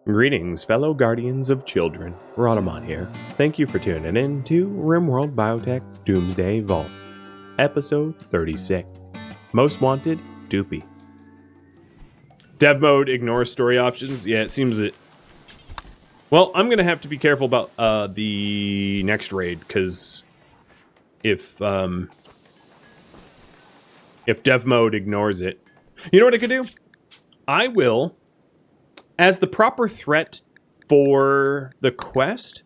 Greetings, fellow guardians of children. Rhadamant here. Thank you for tuning in to RimWorld Biotech Doomsday Vault, episode 36. Most Wanted, Doopy. Dev mode ignores story options. Yeah, it seems it. Well, I'm gonna have to be careful about the next raid, because if dev mode ignores it, you know what I could do? I will, as the proper threat for the quest,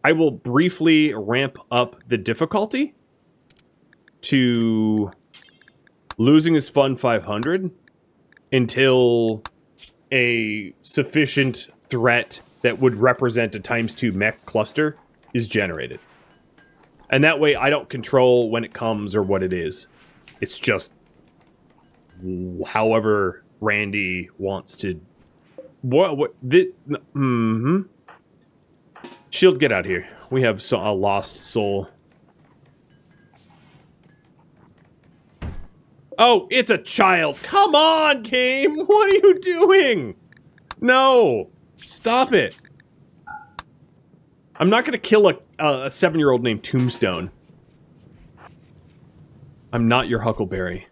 I will briefly ramp up the difficulty to losing his fun 500 until a sufficient threat that would represent a ×2 mech cluster is generated. And that way I don't control when it comes or what it is. It's just however Randy wants to. Shield, get out here. We have a lost soul. Oh, it's a child. Come on, game. What are you doing? No. Stop it. I'm not going to kill a 7-year-old named Tombstone. I'm not your Huckleberry.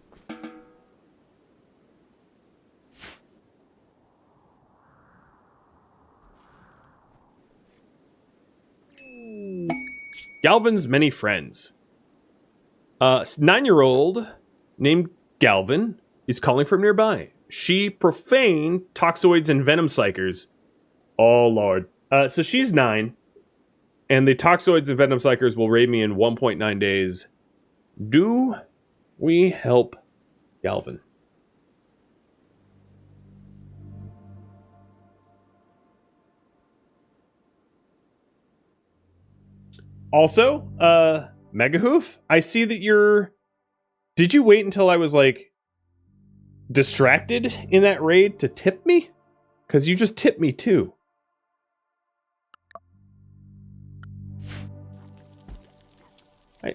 Galvin's many friends. 9-year-old named Galvin is calling from nearby. She profane toxoids and venom psychers. Oh, Lord. So she's 9, and the toxoids and venom psychers will raid me in 1.9 days. Do we help Galvin? Also, Megahoof, I see that you're... Did you wait until I was, like, distracted in that raid to tip me? Because you just tipped me, too.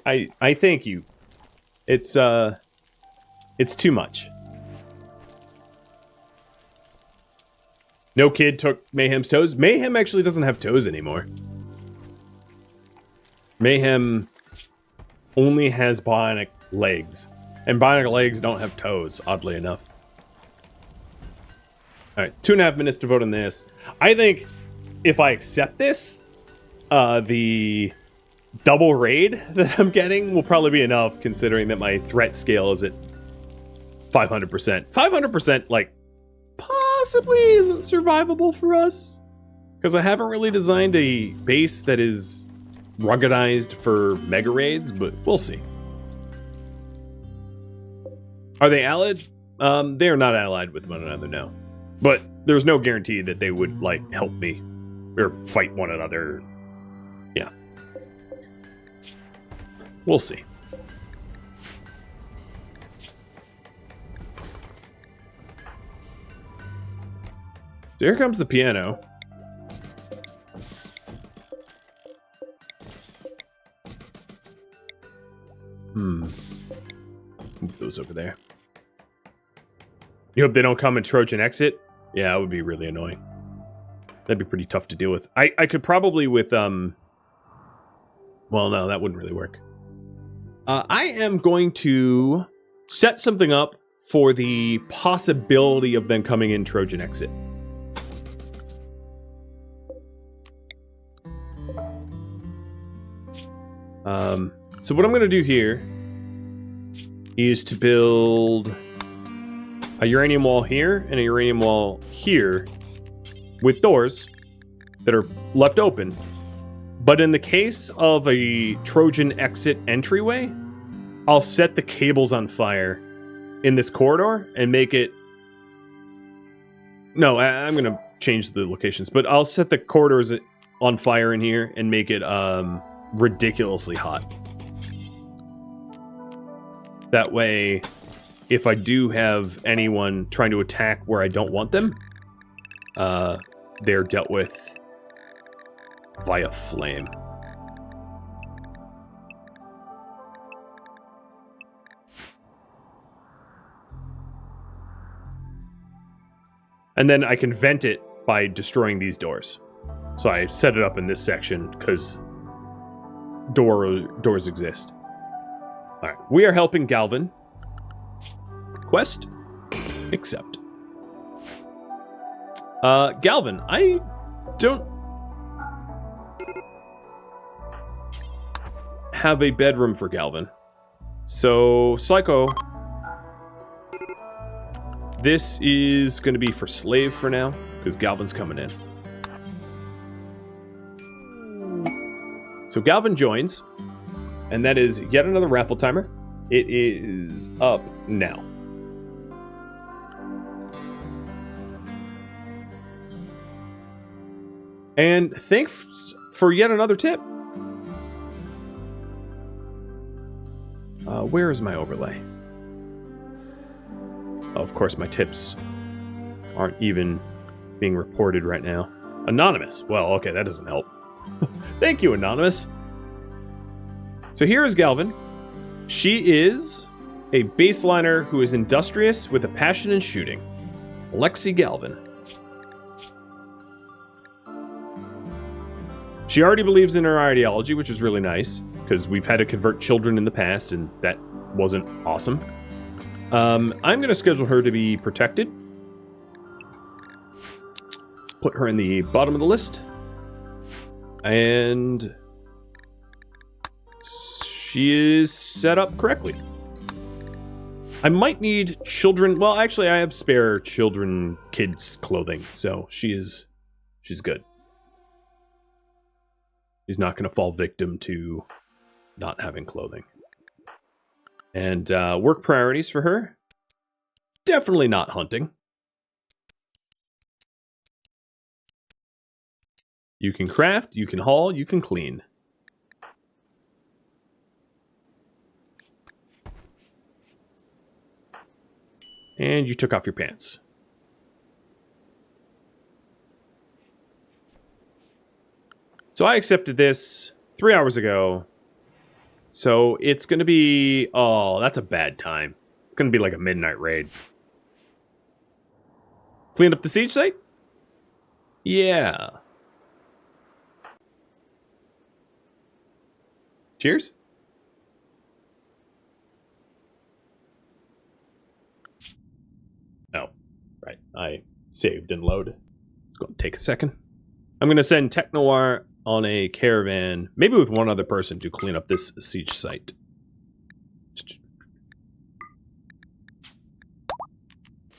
I thank you. It's too much. No kid took Mayhem's toes. Mayhem actually doesn't have toes anymore. Mayhem only has bionic legs. And bionic legs don't have toes, oddly enough. Alright, 2.5 minutes to vote on this. I think if I accept this, the double raid that I'm getting will probably be enough, considering that my threat scale is at 500%. 500%, like, possibly isn't survivable for us. Because I haven't really designed a base that is ruggedized for mega raids, but we'll see. Are they allied? They are not allied with one another, no. But there's no guarantee that they would, like, help me or fight one another. Yeah. We'll see. So here comes the piano. Move those over there. You hope they don't come in Trojan exit? Yeah, that would be really annoying. That'd be pretty tough to deal with. I could probably with, well, no, that wouldn't really work. I am going to set something up for the possibility of them coming in Trojan exit. So what I'm going to do here is to build a uranium wall here and a uranium wall here with doors that are left open. But in the case of a Trojan exit entryway, I'll set the cables on fire in this corridor and make it... No, I'm going to change the locations, but I'll set the corridors on fire in here and make it ridiculously hot. That way, if I do have anyone trying to attack where I don't want them, they're dealt with via flame. And then I can vent it by destroying these doors. So I set it up in this section because doors exist. All right, we are helping Galvin. Quest accept. Galvin, I don't have a bedroom for Galvin. So, Psycho, this is going to be for slave for now, because Galvin's coming in. So Galvin joins, and that is yet another raffle timer. It is up now. And thanks for yet another tip. Where is my overlay? Oh, of course, my tips aren't even being reported right now. Anonymous. Well, okay, that doesn't help. Thank you, Anonymous. So here is Galvin. She is a baseliner who is industrious with a passion in shooting. Lexi Galvin. She already believes in her ideology, which is really nice, because we've had to convert children in the past, and that wasn't awesome. I'm going to schedule her to be protected. Put her in the bottom of the list. And she is set up correctly. I might need children. Well, actually, I have spare kids clothing, so she's good. She's not going to fall victim to not having clothing. And work priorities for her. Definitely not hunting. You can craft, you can haul, you can clean. And you took off your pants. So I accepted this 3 hours ago. So it's going to be... Oh, that's a bad time. It's going to be like a midnight raid. Cleaned up the siege site? Yeah. Cheers. Oh, right. I saved and load. It's going to take a second. I'm going to send Tech Noir on a caravan, maybe with one other person, to clean up this siege site.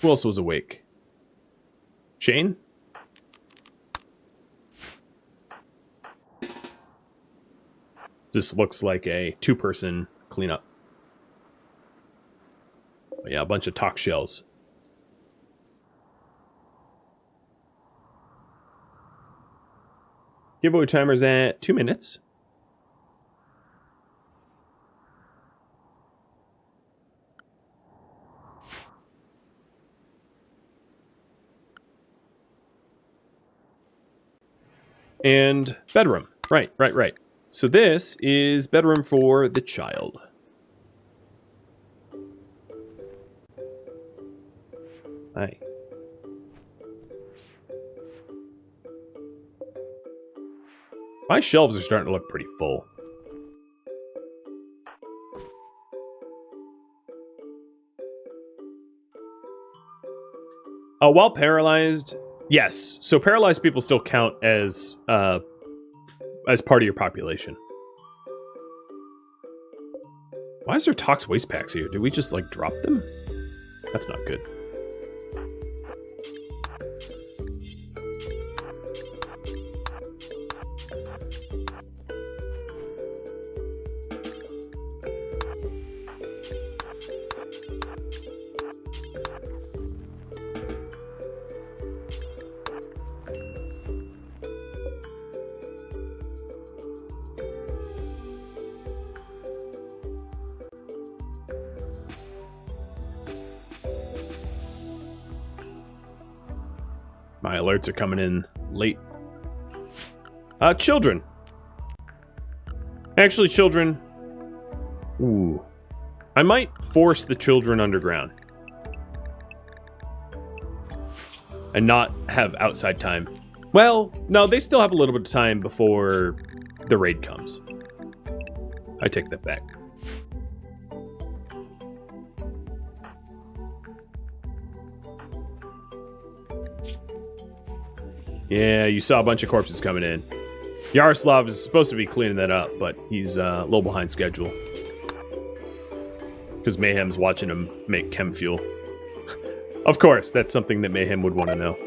Who else was awake? Shane? This looks like a two-person cleanup. Oh, yeah, a bunch of talk shells. Giveaway timer's at 2 minutes. And bedroom. Right. So this is bedroom for the child. Hi. My shelves are starting to look pretty full. While paralyzed, yes. So paralyzed people still count as part of your population. Why is there tox waste packs here? Did we just, like, drop them? That's not good. My alerts are coming in late. Children. Actually, children. Ooh. I might force the children underground. and not have outside time. Well, no, they still have a little bit of time before the raid comes. I take that back. Yeah, you saw a bunch of corpses coming in. Yaroslav is supposed to be cleaning that up, but he's a little behind schedule. Because Mayhem's watching him make chem fuel. Of course, that's something that Mayhem would want to know.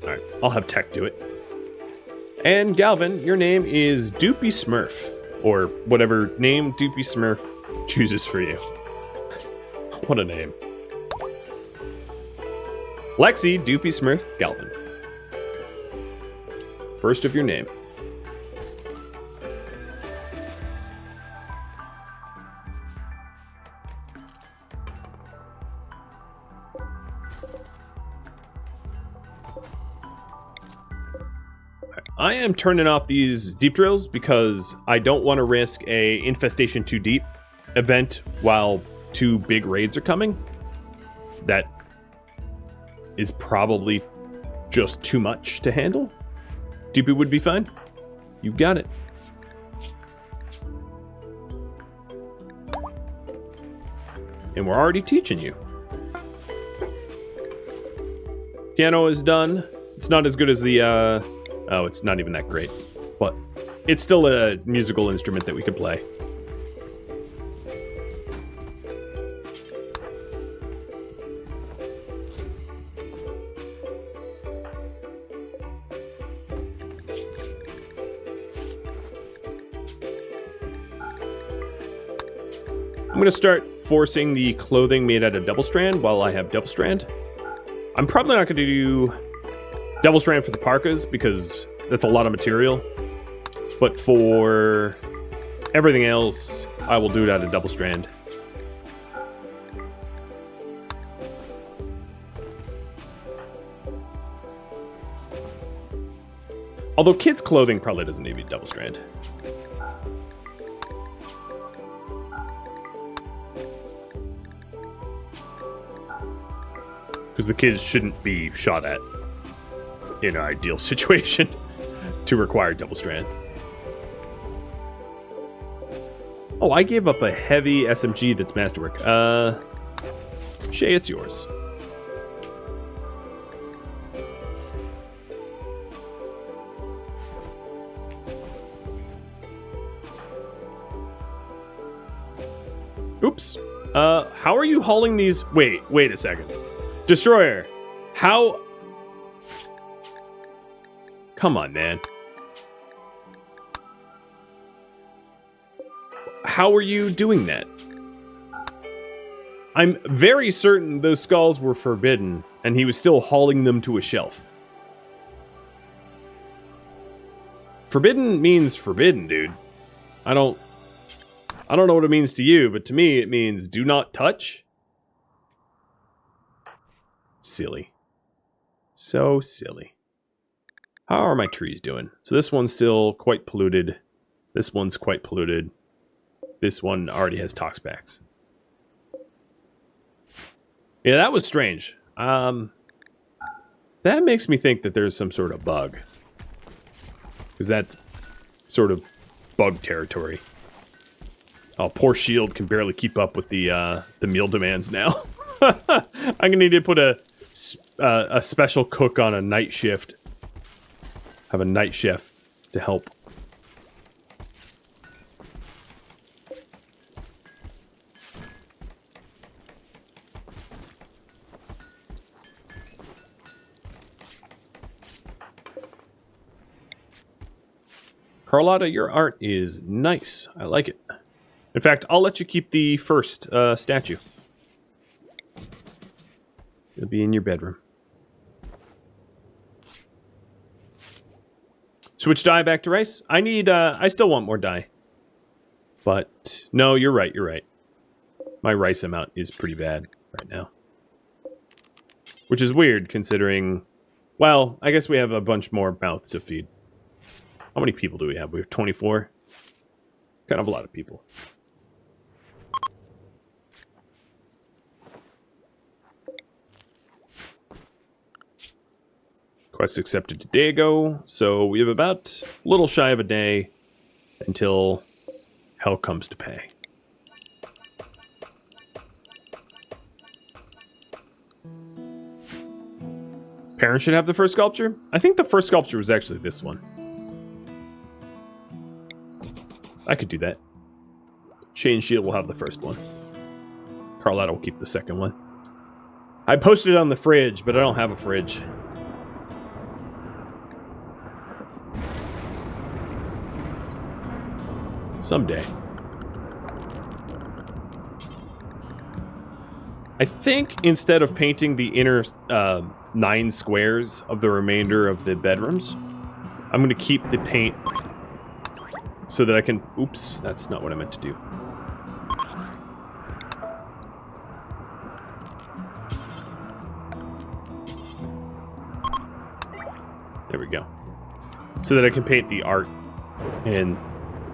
Alright, I'll have Tech do it. And Galvin, your name is Doopy Smurf. Or whatever name Doopy Smurf chooses for you. What a name. Lexi, Doopy Smurf, Galvin. First of your name. I am turning off these deep drills because I don't want to risk a infestation too deep event while 2 big raids are coming. That is probably just too much to handle. Doopy would be fine. You got it. And we're already teaching you. Piano is done. It's not as good as the, oh, it's not even that great. But it's still a musical instrument that we could play. I'm going to start forcing the clothing made out of double strand while I have double strand. I'm probably not going to do double strand for the parkas because that's a lot of material. But for everything else, I will do it out of double strand. Although kids' clothing probably doesn't need to be double strand. Because the kids shouldn't be shot at in an ideal situation to require double strand. Oh, I gave up a heavy SMG that's masterwork. Shay, it's yours. Oops. How are you hauling these? Wait a second. Destroyer, how? Come on, man. How are you doing that? I'm very certain those skulls were forbidden, and he was still hauling them to a shelf. Forbidden means forbidden, dude. I don't know what it means to you, but to me it means do not touch. Silly. So silly. How are my trees doing? So this one's still quite polluted. This one's quite polluted. This one already has toxpax. Yeah, that was strange. That makes me think that there's some sort of bug. Because that's sort of bug territory. Oh, poor Shield can barely keep up with the meal demands now. I'm gonna need to put a special cook on a night shift. Have a night chef to help. Carlotta, your art is nice. I like it. In fact, I'll let you keep the first statue. It'll be in your bedroom. Switch dye back to rice. I need, I still want more dye. But, no, you're right, you're right. My rice amount is pretty bad right now. Which is weird, considering... Well, I guess we have a bunch more mouths to feed. How many people do we have? We have 24. Kind of a lot of people. Quest accepted a day ago, so we have about a little shy of a day until hell comes to pay. Parents should have the first sculpture? I think the first sculpture was actually this one. I could do that. Chain Shield will have the first one. Carlotta will keep the second one. I posted it on the fridge, but I don't have a fridge. Someday. I think instead of painting the inner 9 squares of the remainder of the bedrooms, I'm going to keep the paint so that I can... Oops, that's not what I meant to do. There we go. So that I can paint the art and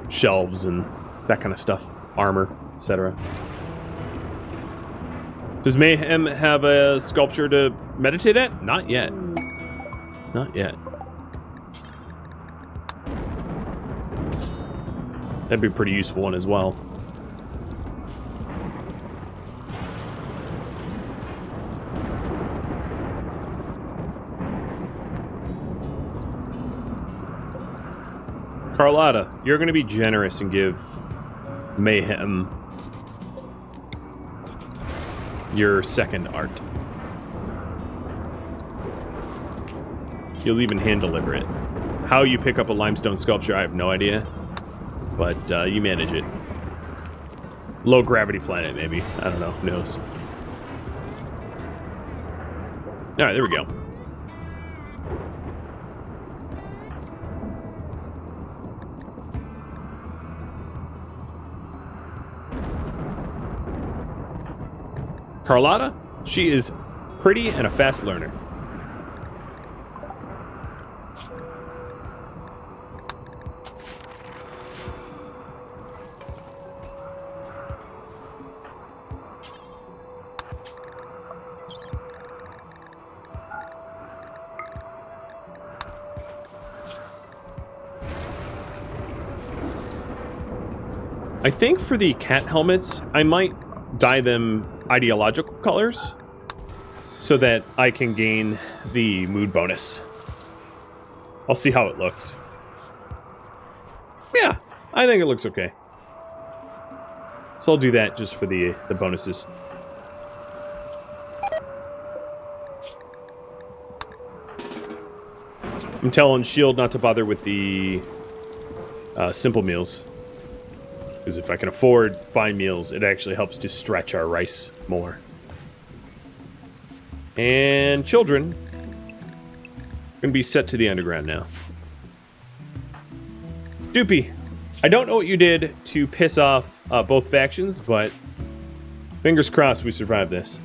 shelves and that kind of stuff. Armor, etc. Does Mayhem have a sculpture to meditate at? Not yet. Not yet. That'd be a pretty useful one as well. Carlotta, you're going to be generous and give Mayhem your second art. You'll even hand deliver it. How you pick up a limestone sculpture, I have no idea. But you manage it. Low gravity planet, maybe. I don't know. Who knows? Alright, there we go. Carlotta, she is pretty and a fast learner. I think for the cat helmets, I might dye them ideological colors so that I can gain the mood bonus. I'll see how it looks. Yeah, I think it looks okay. So I'll do that just for the bonuses. I'm telling Shield not to bother with the simple meals. Because if I can afford fine meals, it actually helps to stretch our rice more. And children are going to be set to the underground now. Doopy, I don't know what you did to piss off both factions, but fingers crossed we survive this.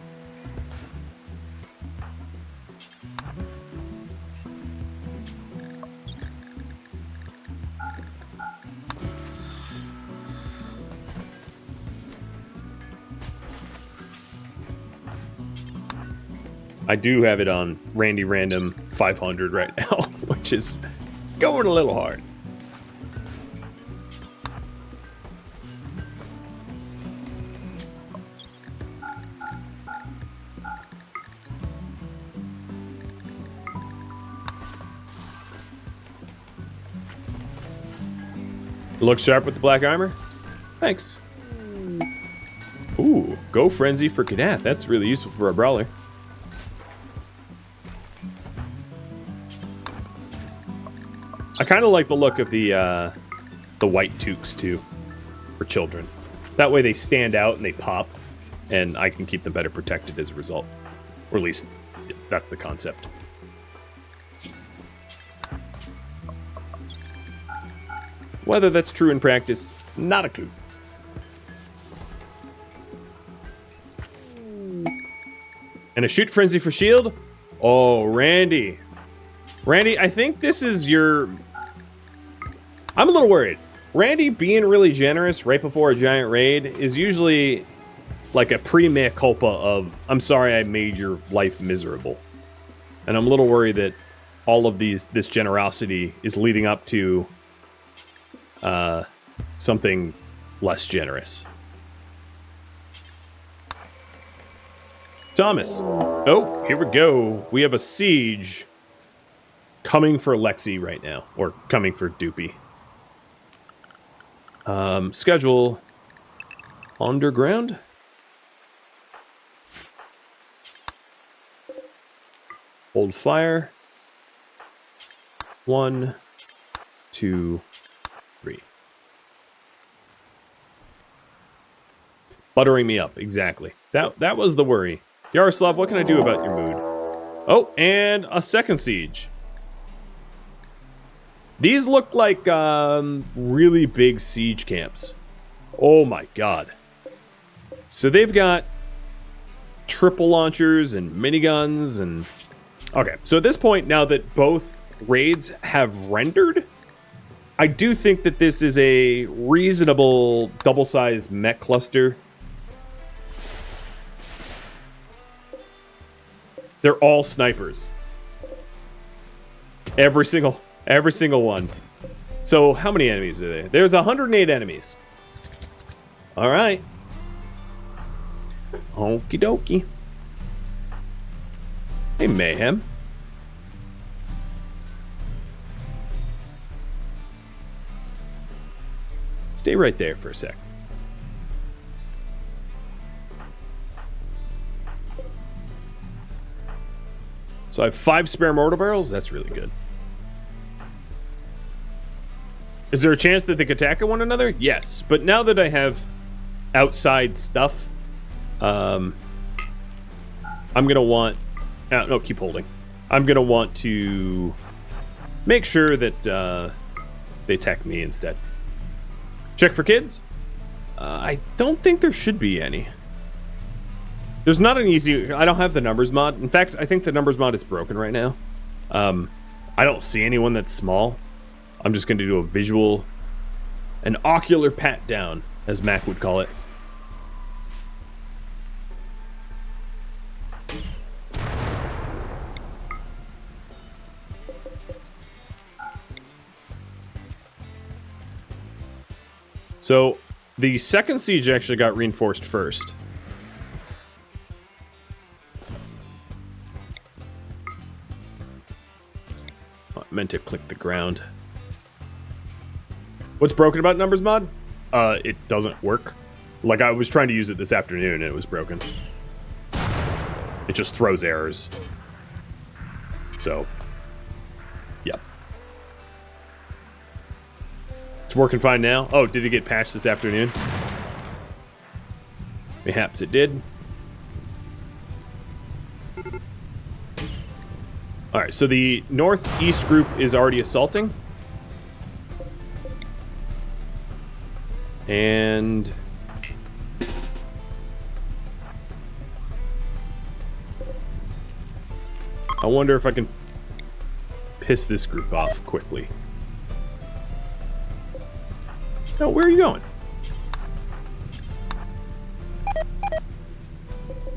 I do have it on Randy Random 500 right now, which is going a little hard. Look sharp with the black armor? Thanks. Ooh, Go Frenzy for Cadet. That's really useful for a brawler. I kind of like the look of the white toques, too, for children. That way they stand out and they pop, and I can keep them better protected as a result. Or at least, that's the concept. Whether that's true in practice, not a clue. And a Shoot Frenzy for shield? Oh, Randy. Randy, I think this is your... I'm a little worried. Randy being really generous right before a giant raid is usually like a pre-mea culpa of, I'm sorry I made your life miserable. And I'm a little worried that all of this generosity is leading up to something less generous. Thomas. Oh, here we go. We have a siege coming for Lexi right now. Or coming for Doopy. Schedule underground. Hold fire. 1, 2, 3. Buttering me up, exactly. That was the worry. Yaroslav, what can I do about your mood? Oh, and a second siege. These look like really big siege camps. Oh my god. So they've got triple launchers and miniguns and... Okay, so at this point, now that both raids have rendered, I do think that this is a reasonable double-sized mech cluster. They're all snipers. Every single one. So how many enemies are there? There's 108 enemies. All right. Okie dokie. Hey, Mayhem. Stay right there for a sec. So I have 5 spare mortar barrels. That's really good. Is there a chance that they could attack one another? Yes, but now that I have outside stuff, I'm gonna want... no, keep holding. I'm gonna want to make sure that they attack me instead. Check for kids. I don't think there should be any. There's not an easy... I don't have the numbers mod. In fact, I think the numbers mod is broken right now. I don't see anyone that's small. I'm just going to do a visual... an ocular pat down, as Mac would call it. So, the second siege actually got reinforced first. Meant to click the ground. What's broken about numbers mod? It doesn't work. Like, I was trying to use it this afternoon and it was broken. It just throws errors. So, yep. It's working fine now. Oh, did it get patched this afternoon? Perhaps it did. Alright, so the northeast group is already assaulting. And... I wonder if I can piss this group off quickly. Oh, where are you going?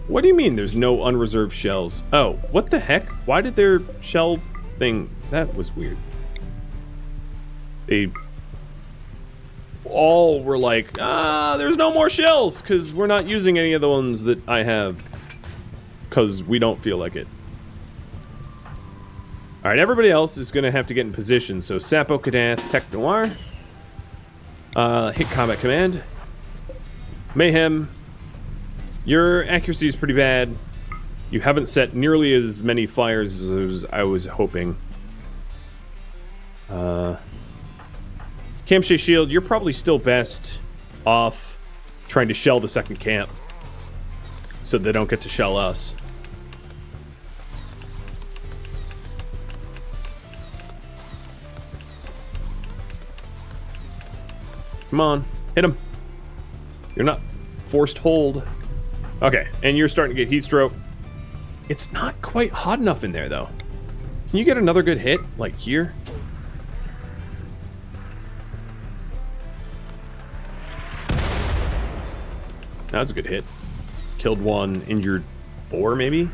What do you mean there's no unreserved shells? Oh, what the heck? Why did their shell thing... That was weird. They all were like, there's no more shells, because we're not using any of the ones that I have, because we don't feel like it. Alright, everybody else is going to have to get in position, so Sapo, Kadath, Tech Noir, hit combat command, Mayhem. Your accuracy is pretty bad. You haven't set nearly as many fires as I was hoping. Campshay Shield, you're probably still best off trying to shell the second camp so they don't get to shell us. Come on, hit him. You're not forced hold. Okay, and you're starting to get heat stroke. It's not quite hot enough in there, though. Can you get another good hit, like here? That was a good hit. Killed 1, injured 4, maybe?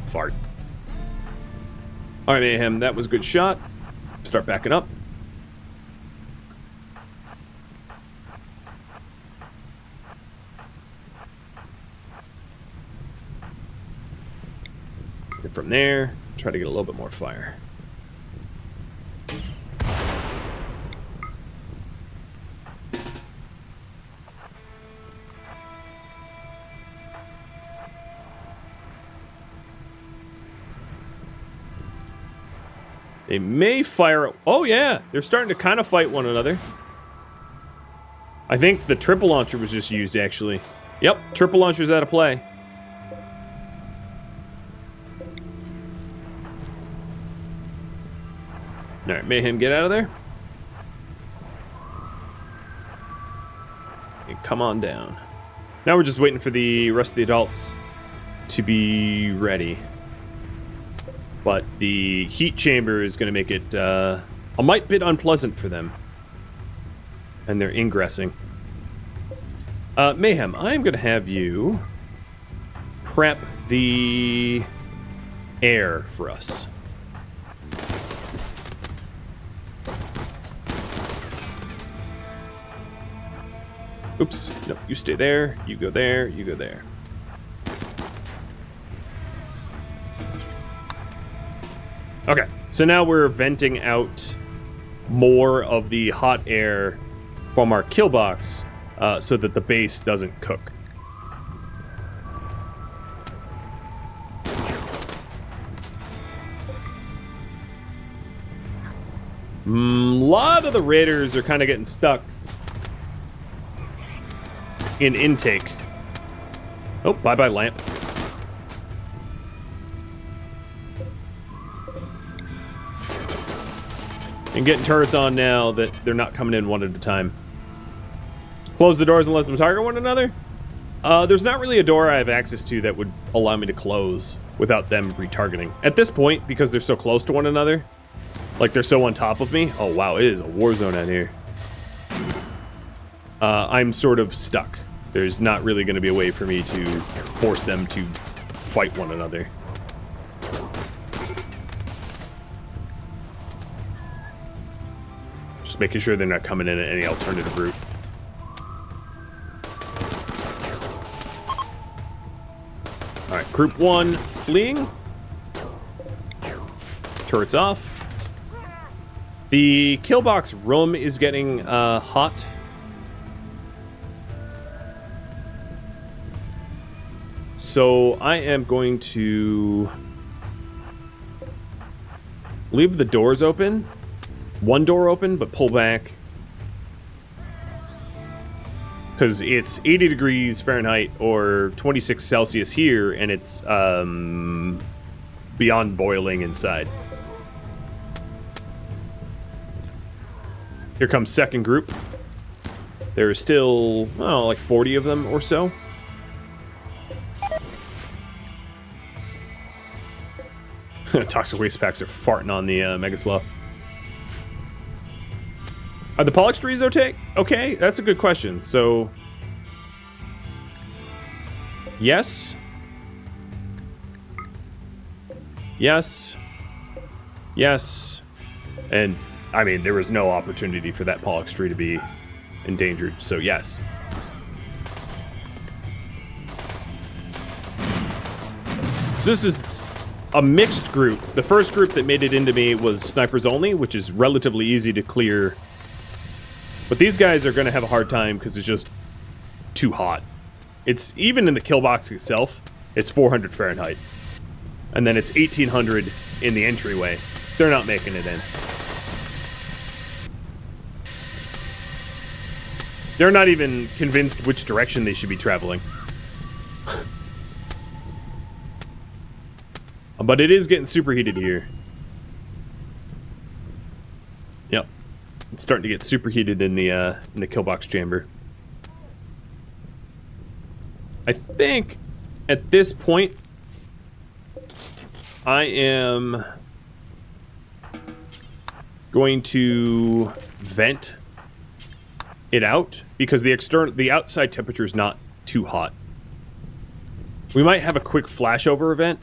Fart. Alright, Mayhem, that was a good shot. Start backing up. And from there, try to get a little bit more fire. They may fire... Oh, yeah. They're starting to kind of fight one another. I think the triple launcher was just used, actually. Yep, triple launcher's out of play. Alright, Mayhem, get out of there. And come on down. Now we're just waiting for the rest of the adults to be ready. But the heat chamber is going to make it a mite bit unpleasant for them. And they're ingressing. Mayhem, I'm going to have you prep the air for us. Oops. No, you stay there. You go there. You go there. Okay, so now we're venting out more of the hot air from our kill box so that the base doesn't cook. A lot of the raiders are kind of getting stuck in intake. Oh, bye-bye lamp. And getting turrets on now that they're not coming in one at a time. Close the doors and let them target one another? There's not really a door I have access to that would allow me to close without them retargeting. At this point, because they're so close to one another, like they're so on top of me. Oh wow, it is a war zone out here. I'm sort of stuck. There's not really going to be a way for me to force them to fight one another. Just making sure they're not coming in at any alternative route. Alright, group 1 fleeing. Turrets off. The kill box room is getting hot. So I am going to leave the doors open. One door open, but pull back. Because it's 80 degrees Fahrenheit or 26 Celsius here, and it's beyond boiling inside. Here comes second group. There are still, oh, like 40 of them or so. Toxic waste packs are farting on the Mega Sloth. Are the Pollux trees okay? Okay, that's a good question. So, yes. Yes. Yes. And, I mean, there was no opportunity for that Pollux tree to be endangered, so yes. So this is a mixed group. The first group that made it into me was snipers only, which is relatively easy to clear. But these guys are going to have a hard time because it's just too hot. It's even in the kill box itself, it's 400 Fahrenheit. And then it's 1800 in the entryway. They're not making it in. They're not even convinced which direction they should be traveling. But it is getting superheated here. Yep. It's starting to get superheated in the kill box chamber. I think at this point I am Going to vent it out because the outside temperature is not too hot. We might have a quick flashover event.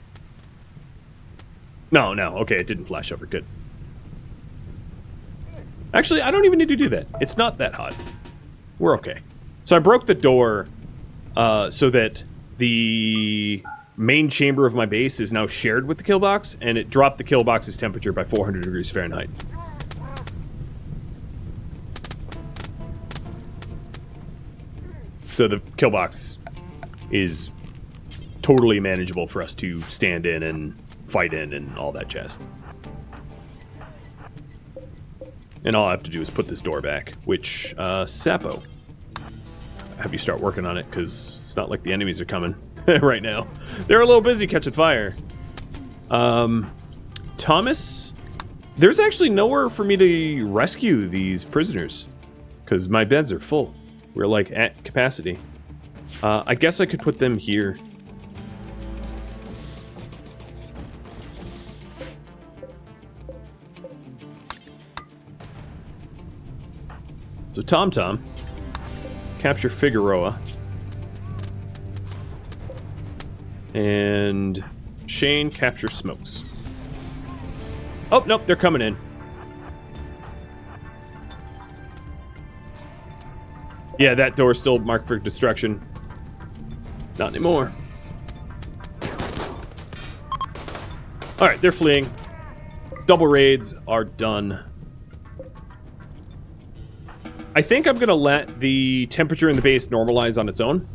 No, okay, it didn't flash over. Good. Actually, I don't even need to do that. It's not that hot. We're okay. So I broke the door so that the main chamber of my base is now shared with the kill box, and it dropped the kill box's temperature by 400 degrees Fahrenheit. So the kill box is totally manageable for us to stand in and fight in and all that jazz. And all I have to do is put this door back, which, Sapo, have you start working on it, because it's not like the enemies are coming right now. They're a little busy catching fire. Thomas, there's actually nowhere for me to rescue these prisoners, because my beds are full. We're, like, at capacity. I guess I could put them here. So Tom, capture Figueroa. And Shane, capture Smokes. Oh, nope, they're coming in. Yeah, that door's still marked for destruction. Not anymore. Alright, they're fleeing. Double raids are done. I think I'm going to let the temperature in the base normalize on its own.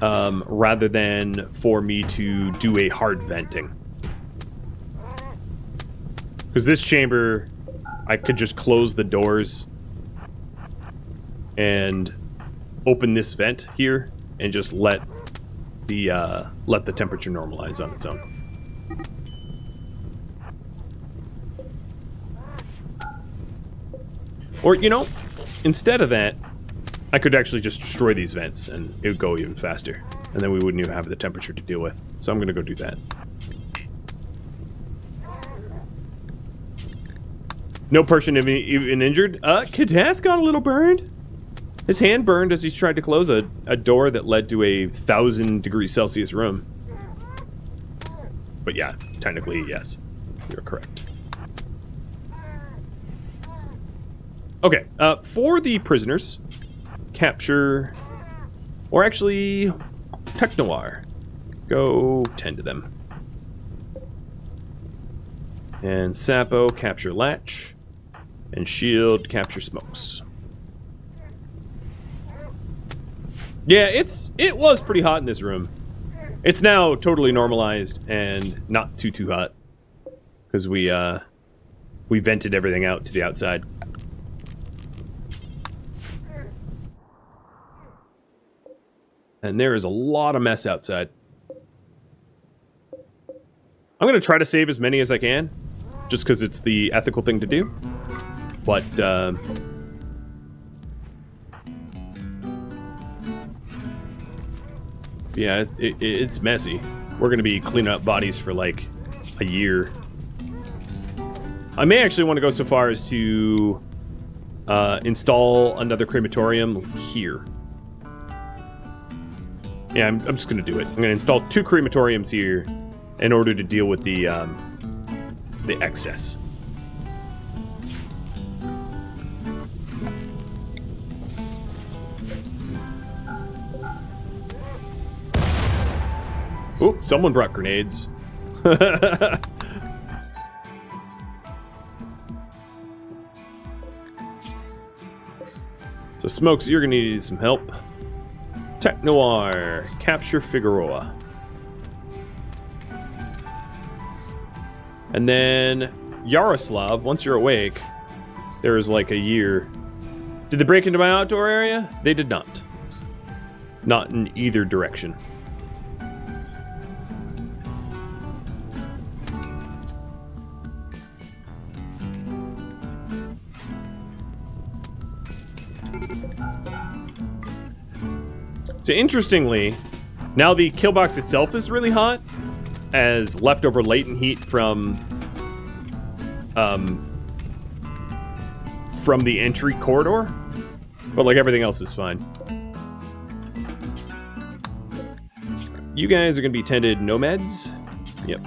Rather than for me to do a hard venting. Because this chamber, I could just close the doors and open this vent here and just let the temperature normalize on its own. Or, you know, instead of that, I could actually just destroy these vents and it would go even faster. And then we wouldn't even have the temperature to deal with. So I'm going to go do that. No person even injured. Kadath got a little burned. His hand burned as he tried to close a door that led to a 1,000 degrees Celsius room. But yeah, technically, yes. You're correct. Okay, for the prisoners, capture, or actually, Tech Noir. Go tend to them. And Sapo, capture Latch. And Shield, capture Smokes. Yeah, it was pretty hot in this room. It's now totally normalized and not too hot. Because we vented everything out to the outside. And there is a lot of mess outside. I'm going to try to save as many as I can. Just because it's the ethical thing to do. But, yeah, it's messy. We're going to be cleaning up bodies for, like, a year. I may actually want to go so far as to install another crematorium here. Yeah, I'm just going to do it. I'm going to install 2 crematoriums here in order to deal with the excess. Oop, someone brought grenades. So, Smokes, you're going to need some help. Tech Noir, capture Figueroa. And then Yaroslav, once you're awake, there is like a year. Did they break into my outdoor area? They did not. Not in either direction. So interestingly, now the kill box itself is really hot, as leftover latent heat from from the entry corridor. But, like, everything else is fine. You guys are going to be tended nomads. Yep.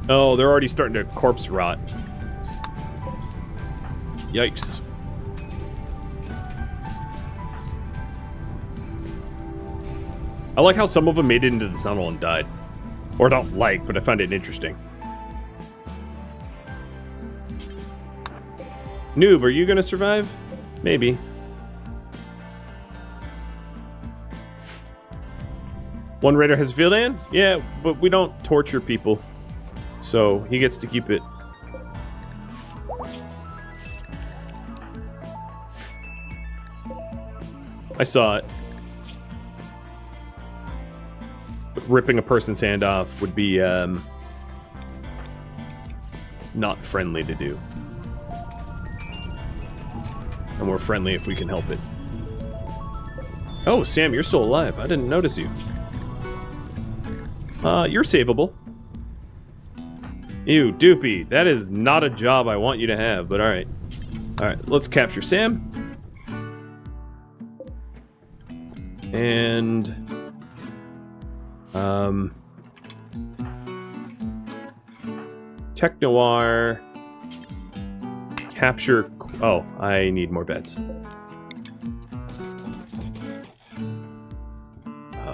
Oh, they're already starting to corpse rot. Yikes. I like how some of them made it into the tunnel and died. Or don't like, but I find it interesting. Noob, are you gonna survive? Maybe. One raider has field hand? Yeah, but we don't torture people. So he gets to keep it. I saw it. But ripping a person's hand off would be not friendly to do. And we're friendly if we can help it. Oh, Sam, you're still alive. I didn't notice you. You're savable. Ew, Doopy. That is not a job I want you to have, but alright. Alright, let's capture Sam. And... Tech Noir. Capture... Oh, I need more beds.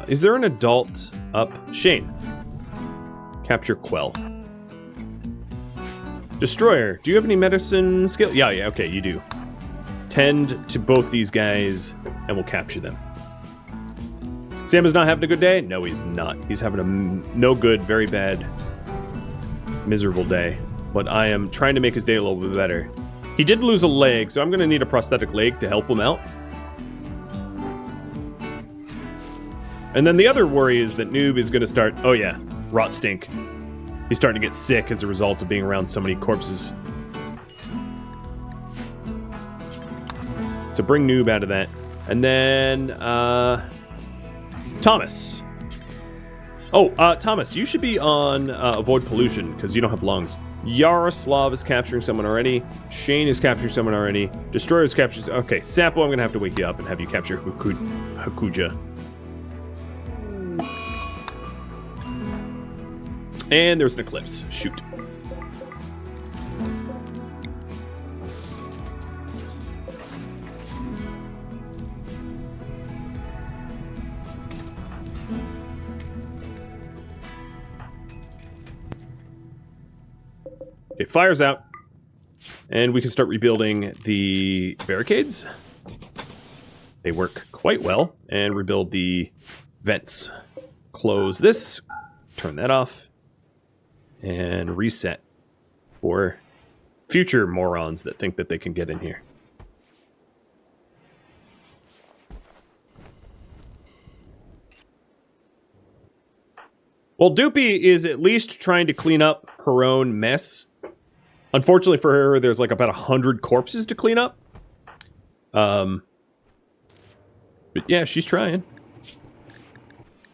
Is there an adult up? Shane. Capture Quell. Destroyer, do you have any medicine skill? Yeah, okay, you do. Tend to both these guys, and we'll capture them. Sam is not having a good day? No, he's not. He's having a no good, very bad, miserable day. But I am trying to make his day a little bit better. He did lose a leg, so I'm going to need a prosthetic leg to help him out. And then the other worry is that Noob is going to start... Oh yeah, rot stink. He's starting to get sick as a result of being around so many corpses. So bring Noob out of that. And then, Thomas. Oh, Thomas, you should be on avoid pollution, because you don't have lungs. Yaroslav is capturing someone already. Shane is capturing someone already. Destroyer is capturing... Okay, Sapo, I'm going to have to wake you up and have you capture Hakuja. And there's an eclipse. Shoot. It fires out. And we can start rebuilding the barricades. They work quite well. And rebuild the vents. Close this. Turn that off. And reset for future morons that think that they can get in here. Well, Doopy is at least trying to clean up her own mess. Unfortunately for her, there's like about 100 corpses to clean up. But yeah, she's trying.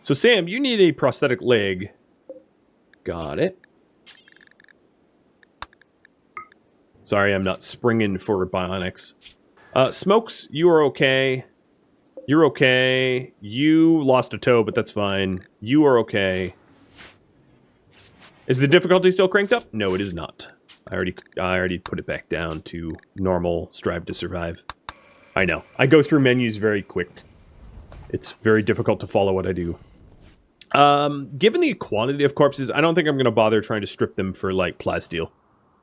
So Sam, you need a prosthetic leg. Got it. Sorry, I'm not springing for bionics. Smokes, you are okay. You're okay. You lost a toe, but that's fine. You are okay. Is the difficulty still cranked up? No, it is not. I already put it back down to normal, strive to survive. I know. I go through menus very quick. It's very difficult to follow what I do. Given the quantity of corpses, I don't think I'm going to bother trying to strip them for, like, plasteel.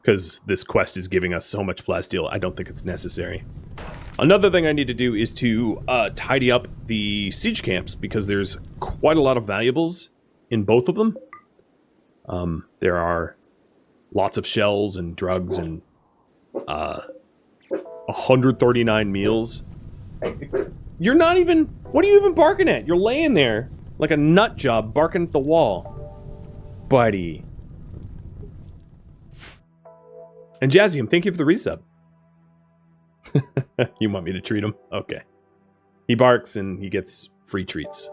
Because this quest is giving us so much plasteel, I don't think it's necessary. Another thing I need to do is to tidy up the siege camps, because there's quite a lot of valuables in both of them. There are lots of shells and drugs and 139 meals. You're not even... What are you even barking at? You're laying there like a nut job barking at the wall. Buddy. And Jazzium, thank you for the resub. You want me to treat him? Okay. He barks and he gets free treats.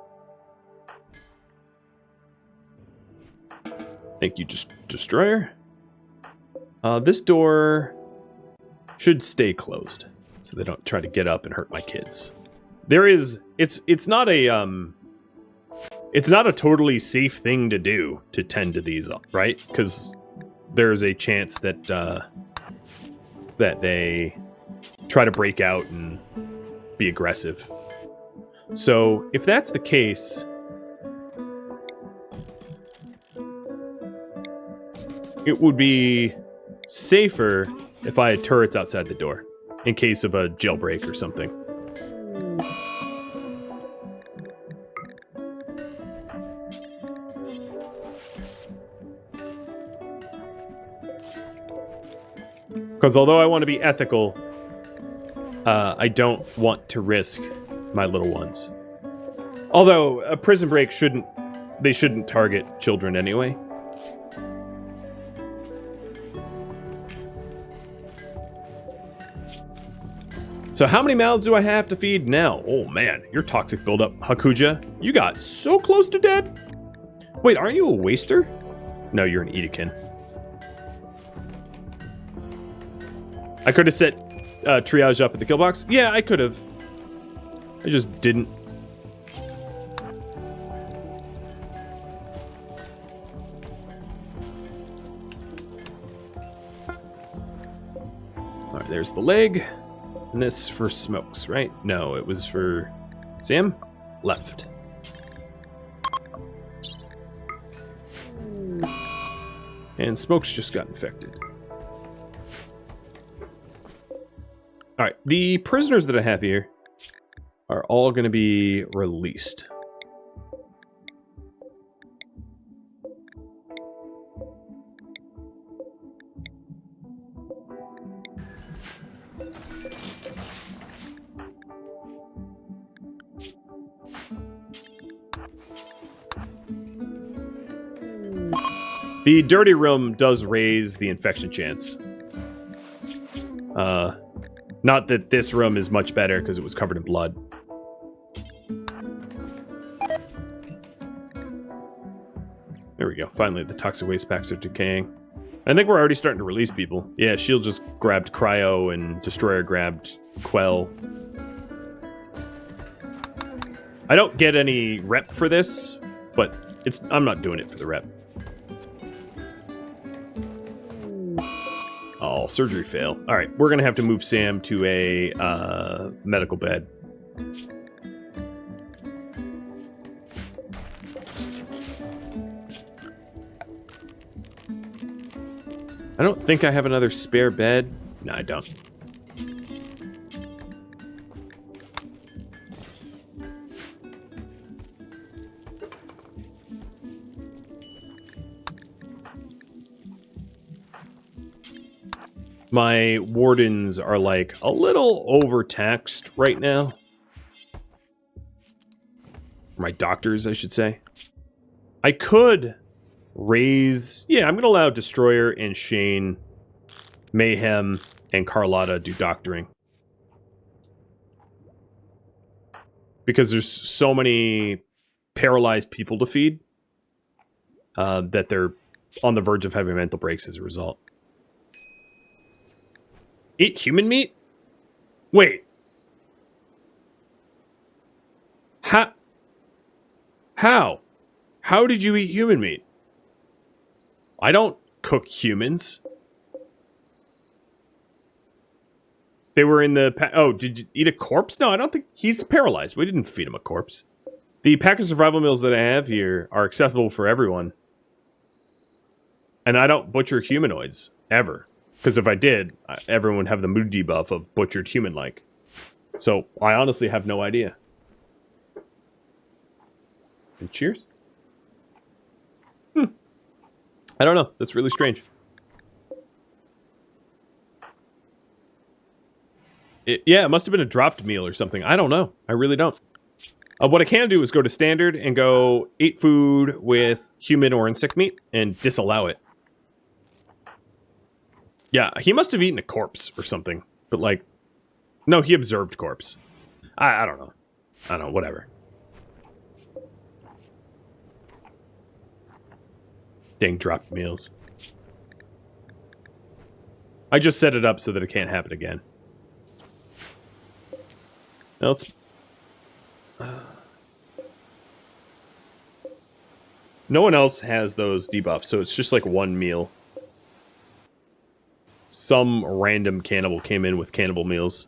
Thank you, Destroyer. This door should stay closed so they don't try to get up and hurt my kids. It's not a totally safe thing to do to tend to these up, right? Because there's a chance that that they try to break out and be aggressive. So if that's the case, it would be safer if I had turrets outside the door in case of a jailbreak or something. Because although I want to be ethical, I don't want to risk my little ones. Although a prison break shouldn't target children anyway. So how many mouths do I have to feed now? Oh man, your toxic buildup, Hakuja. You got so close to dead. Wait, aren't you a waster? No, you're an Edekin. I could have set triage up at the kill box. Yeah, I could have. I just didn't. Alright, there's the leg. And this for Smokes, right? No, it was for Sam? Left. And Smokes just got infected. Alright, the prisoners that I have here are all going to be released. The dirty room does raise the infection chance. Not that this room is much better because it was covered in blood. There we go. Finally, the toxic waste packs are decaying. I think we're already starting to release people. Yeah, Shield just grabbed Cryo and Destroyer grabbed Quell. I don't get any rep for this, but I'm not doing it for the rep. Oh, surgery fail. All right, we're going to have to move Sam to a medical bed. I don't think I have another spare bed. No, I don't. My wardens are like a little overtaxed right now. My doctors, I should say. I could raise... Yeah, I'm going to allow Destroyer and Shane, Mayhem, and Carlotta do doctoring. Because there's so many paralyzed people to feed that they're on the verge of having mental breaks as a result. Eat human meat? Wait. How? How did you eat human meat? I don't cook humans. They were in the... Oh, did you eat a corpse? No, I don't think... He's paralyzed. We didn't feed him a corpse. The pack of survival meals that I have here are acceptable for everyone. And I don't butcher humanoids. Ever. Because if I did, everyone would have the mood debuff of butchered human-like. So, I honestly have no idea. And cheers? I don't know. That's really strange. Yeah, it must have been a dropped meal or something. I don't know. I really don't. What I can do is go to standard and go eat food with human or insect meat and disallow it. Yeah, he must have eaten a corpse or something. But, like, no, he observed corpse. I don't know. I don't know, whatever. Dang, dropped meals. I just set it up so that it can't happen again. Now let's... No one else has those debuffs, so it's just like one meal. Some random cannibal came in with cannibal meals.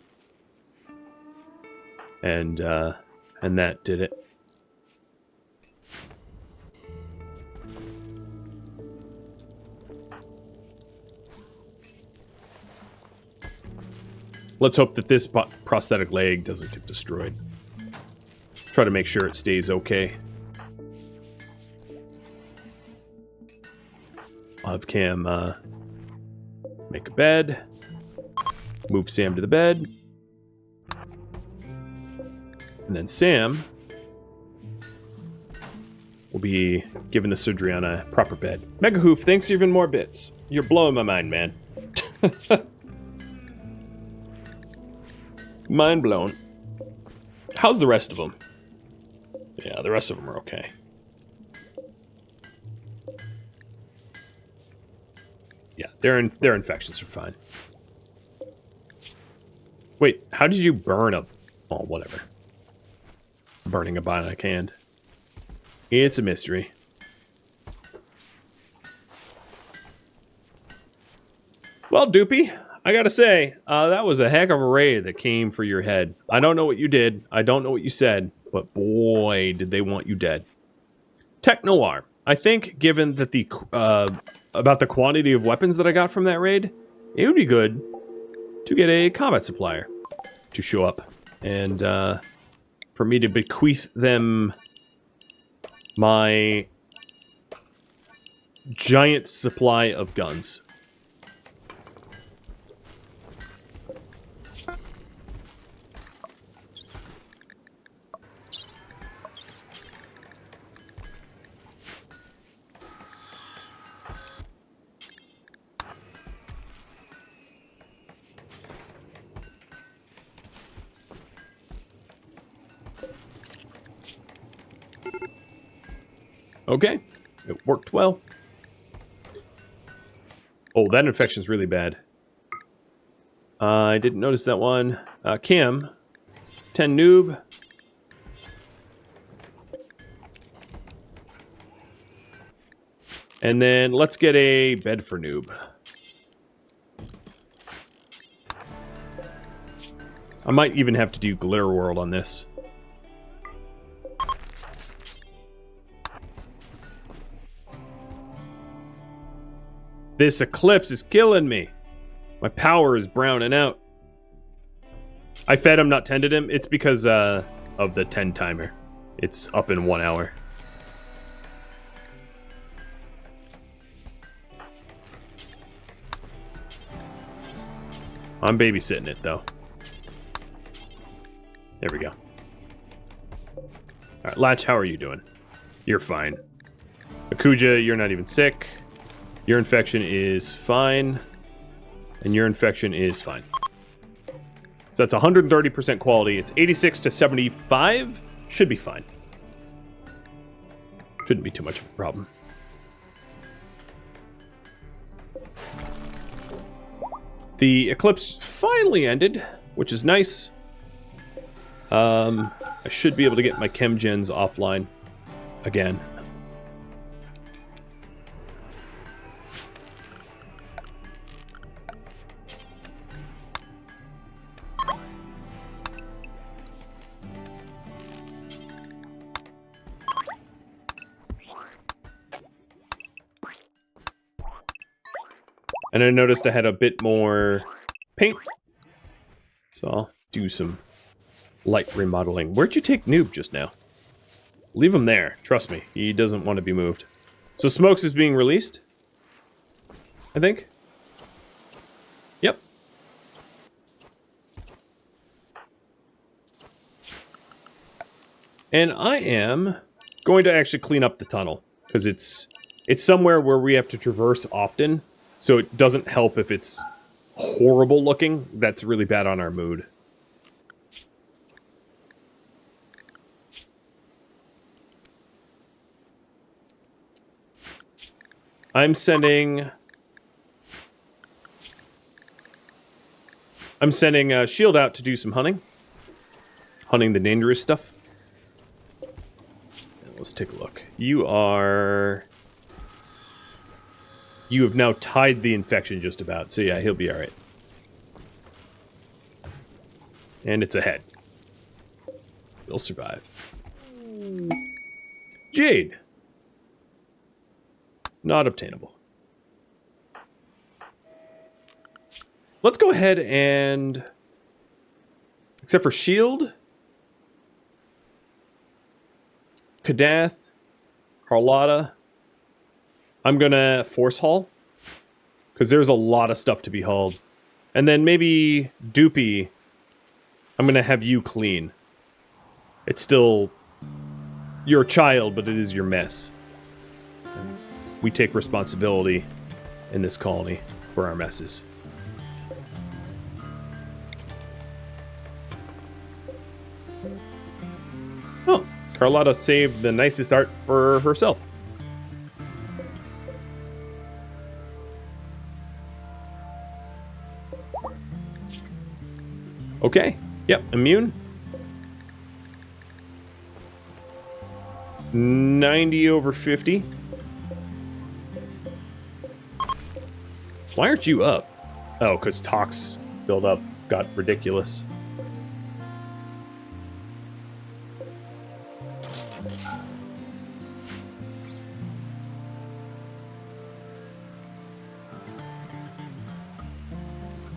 And that did it. Let's hope that this prosthetic leg doesn't get destroyed. Try to make sure it stays okay. I'll have Cam make a bed. Move Sam to the bed. And then Sam will be giving the Sudriana a proper bed. Mega Hoof, thanks for even more bits. You're blowing my mind, man. Mind blown. How's the rest of them? Yeah, the rest of them are okay. Yeah, their infections are fine. Wait, how did you burn a... Oh, whatever. Burning a bionic hand. It's a mystery. Well, Doopy, I gotta say, that was a heck of a raid that came for your head. I don't know what you did. I don't know what you said. But boy, did they want you dead. Tech Noir. I think, given that the... about the quantity of weapons that I got from that raid, it would be good to get a combat supplier to show up. And, for me to bequeath them my giant supply of guns. Okay, it worked well. Oh, that infection's really bad. I didn't notice that one. Kim, 10 noob. And then let's get a bed for noob. I might even have to do Glitter World on this. This eclipse is killing me. My power is browning out. I fed him, not tended him. It's because of the 10 timer. It's up in 1 hour. I'm babysitting it, though. There we go. Alright, Latch, how are you doing? You're fine. Akuja, you're not even sick. Your infection is fine. And your infection is fine. So that's 130% quality. It's 86 to 75. Should be fine. Shouldn't be too much of a problem. The eclipse finally ended, which is nice. I should be able to get my chem gens offline again. And I noticed I had a bit more paint. So I'll do some light remodeling. Where'd you take Noob just now? Leave him there. Trust me. He doesn't want to be moved. So Smokes is being released. I think. Yep. And I am going to actually clean up the tunnel. Because it's somewhere where we have to traverse often. So it doesn't help if it's horrible looking. That's really bad on our mood. I'm sending Shield out to do some hunting. Hunting the dangerous stuff. Let's take a look. You have now tied the infection just about. So yeah, he'll be alright. And it's ahead. He'll survive. Jade. Not obtainable. Let's go ahead and... Except for Shield... Kadath, Carlotta, I'm gonna force haul, because there's a lot of stuff to be hauled. And then maybe Doopy, I'm gonna have you clean. It's still your child, but it is your mess. We take responsibility in this colony for our messes. Oh. Carlotta saved the nicest art for herself. Okay. Yep, immune. 90 over 50. Why aren't you up? Oh, because tox build-up got ridiculous.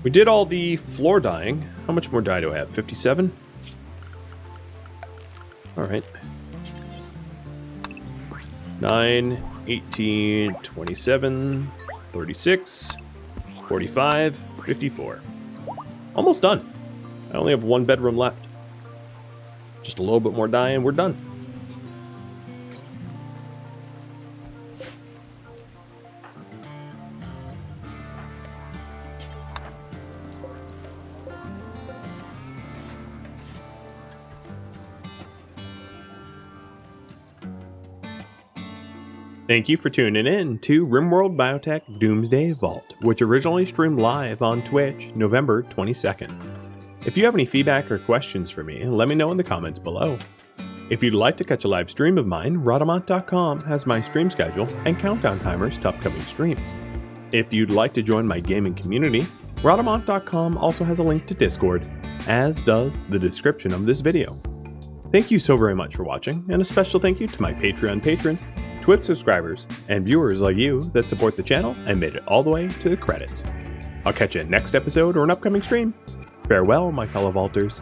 We did all the floor dyeing. How much more dye do I have? 57? Alright. 9, 18, 27, 36, 45, 54. Almost done. I only have one bedroom left. Just a little bit more dye and we're done. Thank you for tuning in to RimWorld Biotech Doomsday Vault, which originally streamed live on Twitch November 22nd. If you have any feedback or questions for me, let me know in the comments below. If you'd like to catch a live stream of mine, Rhadamant.com has my stream schedule and countdown timers to upcoming streams. If you'd like to join my gaming community, Rhadamant.com also has a link to Discord, as does the description of this video. Thank you so very much for watching, and a special thank you to my Patreon patrons, Twitch subscribers, and viewers like you that support the channel and made it all the way to the credits. I'll catch you in next episode or an upcoming stream. Farewell, my fellow vaulters.